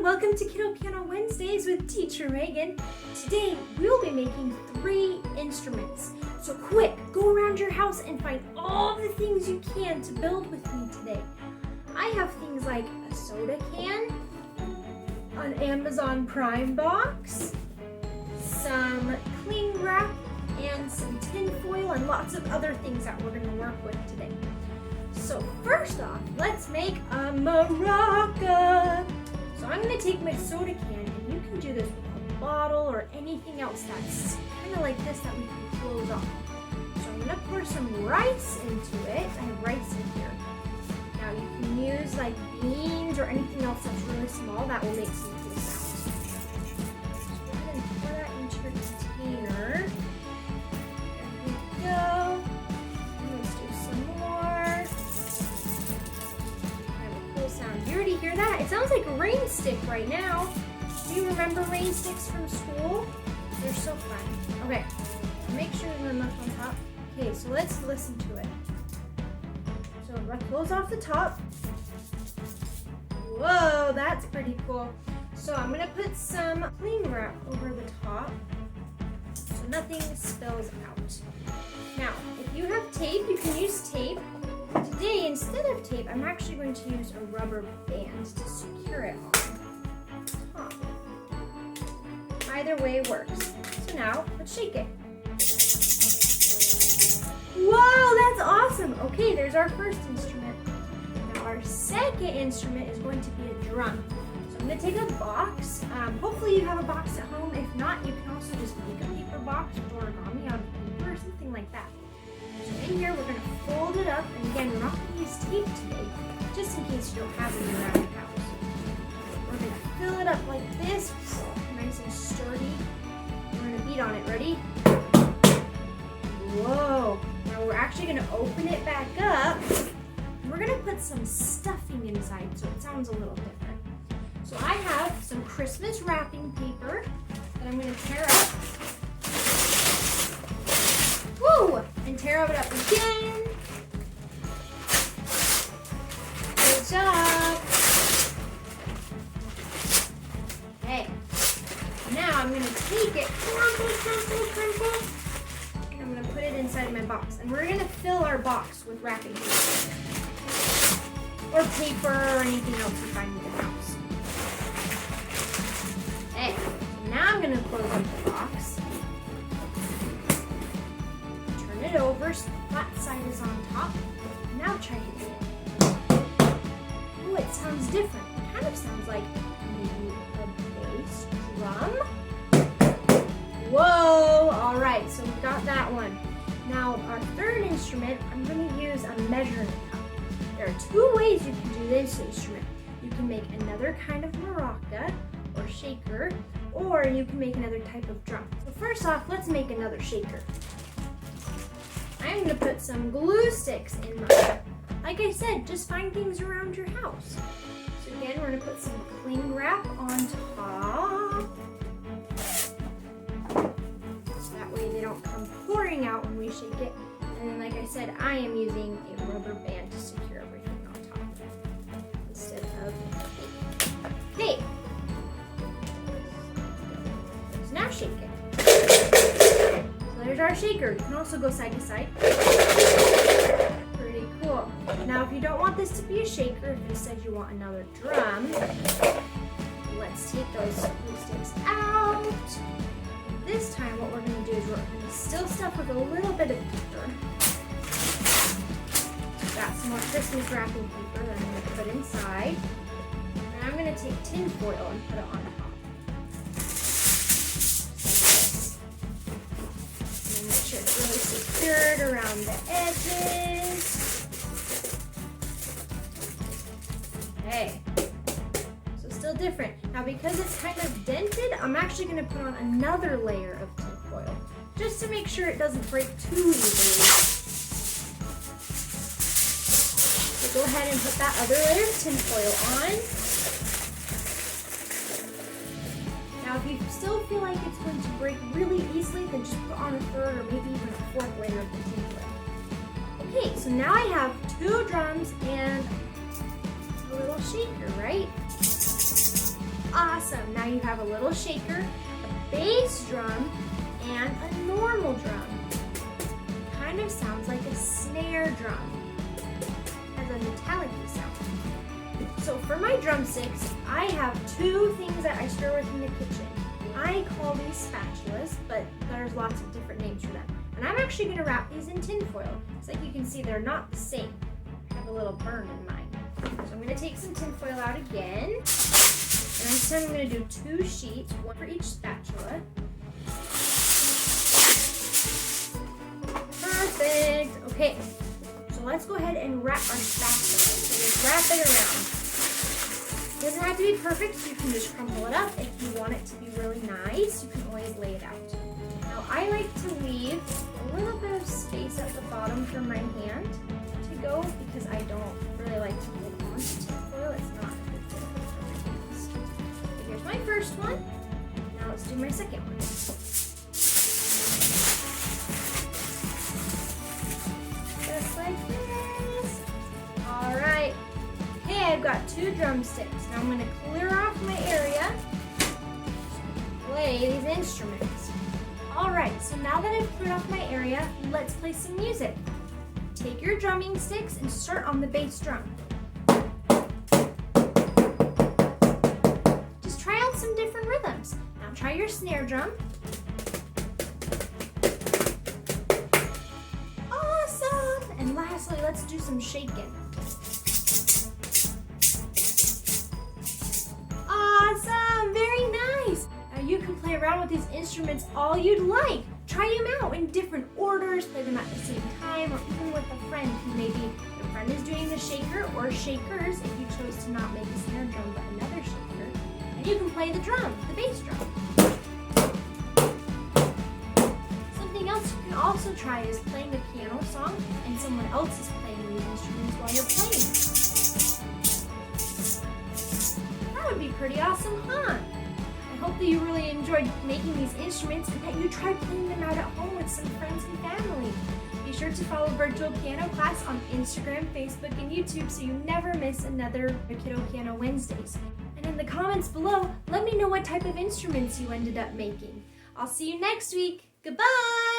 everyone, welcome to Kiddo Piano Wednesdays with Teacher Megan. Today we'll be making 3 instruments. So quick, go around your house and find all the things you can to build with me today. I have things like a soda can, an Amazon Prime box, some cling wrap, and some tin foil and lots of other things that we're going to work with today. So first off, let's make a maraca. So I'm going to take my soda can, and you can do this with a bottle or anything else that's kind of like this that we can close off. So I'm going to pour some rice into it. I have rice in here. Now you can use like beans or anything else that's really small that will make some cool sounds. So go ahead and pour that into your container. There we go. Let's do some more. Sound. You already hear that? It sounds like a rain stick right now. Do you remember rain sticks from school? They're so fun. Okay, make sure there's enough on top. Okay, so let's listen to it. So let's close off the top. Whoa, that's pretty cool. So I'm gonna put some cling wrap over the top so nothing spills out. Now, if you have tape, you can use tape. Today, instead of tape, I'm actually going to use a rubber band to secure it on top. Either way works. So now, let's shake it. Wow, that's awesome! Okay, there's our first instrument. Now our second instrument is going to be a drum. So I'm going to take a box. Hopefully you have a box at home. If not, you can also just make a paper box with origami out of paper or something like that. So in here, we're going to fold it up, and again, we're not going to use tape today, just in case you don't have any around your house. We're going to fill it up like this, nice and sturdy. We're going to beat on it. Ready? Whoa! Now we're actually going to open it back up. We're going to put some stuffing inside, so it sounds a little different. So I have some Christmas wrapping paper that I'm going to tear up. Woo! And tear it up again. Good job. Okay. Now I'm going to take it, crumple, and I'm going to put it inside my box. And we're going to fill our box with wrapping paper. Or paper or anything else you find in the house. Okay. Now I'm going to close up the box. It over so the flat side is on top. Now try it again. Oh, it sounds different. It kind of sounds like maybe a bass drum. Whoa! All right, so we got that one. Now our third instrument, I'm going to use a measuring cup. There are 2 ways you can do this instrument. You can make another kind of maraca or shaker, or you can make another type of drum. So first off, let's make another shaker. I'm going to put some glue sticks in mine. Like I said, just find things around your house. So again, we're going to put some cling wrap on top. So that way they don't come pouring out when we shake it. And then like I said, I am using a rubber band to secure everything on top instead of tape. Okay. So now shake it. There's our shaker. You can also go side to side. Pretty cool. Now, if you don't want this to be a shaker, if instead you want another drum, let's take those glue sticks out. This time, what we're going to do is we're going to still stuff with a little bit of paper. Got some more Christmas wrapping paper that I'm going to put inside. And I'm going to take tin foil and put it on top. Make sure it's really secured around the edges. Okay, so still different. Now because it's kind of dented, I'm actually going to put on another layer of tin foil, just to make sure it doesn't break too easily. So go ahead and put that other layer of tin foil on. Now, if you still feel like it's going to break really easily, then just put on a third or maybe even a 4th layer of the tin foil. Okay, so now I have 2 drums and a little shaker, right? Awesome. Now you have a little shaker, a bass drum, and a normal drum. Kind of sounds like a snare drum. Has a metallic sound. So for my drumsticks, I have two things that I stir with in the kitchen. I call these spatulas, but there's lots of different names for them. And I'm actually going to wrap these in tin foil. So like you can see, they're not the same. I have a little burn in mine. So I'm going to take some tin foil out again. And this time I'm going to do 2 sheets, one for each spatula. Perfect. Okay, so let's go ahead and wrap our spatula. So just wrap it around. It doesn't have to be perfect, so you can just crumple it up. If you want it to be really nice, you can always lay it out. Now I like to leave a little bit of space at the bottom for my hand to go because I don't really like to hold on to tin foil. It's not a good fit for my hands. So here's my first one. Now let's do my second one. Just like this. All right. Okay, I've got 2 drumsticks. Now I'm going to clear off my area. Play these instruments. All right, so now that I've cleared off my area, let's play some music. Take your drumming sticks and start on the bass drum. Just try out some different rhythms. Now try your snare drum. Awesome! And lastly, let's do some shaking. Awesome! Very nice! Now you can play around with these instruments all you'd like. Try them out in different orders, play them at the same time, or even with a friend who maybe your friend is doing the shaker or shakers if you chose to not make a snare drum but another shaker. And you can play the drum, the bass drum. Something else you can also try is playing a piano song and someone else is playing these instruments while you're playing. That would be pretty awesome, huh? I hope that you really enjoyed making these instruments and that you try playing them out at home with some friends and family. Be sure to follow Virtual Piano Class on Instagram, Facebook, and YouTube so you never miss another Kiddo Piano Wednesdays. And in the comments below, let me know what type of instruments you ended up making. I'll see you next week. Goodbye!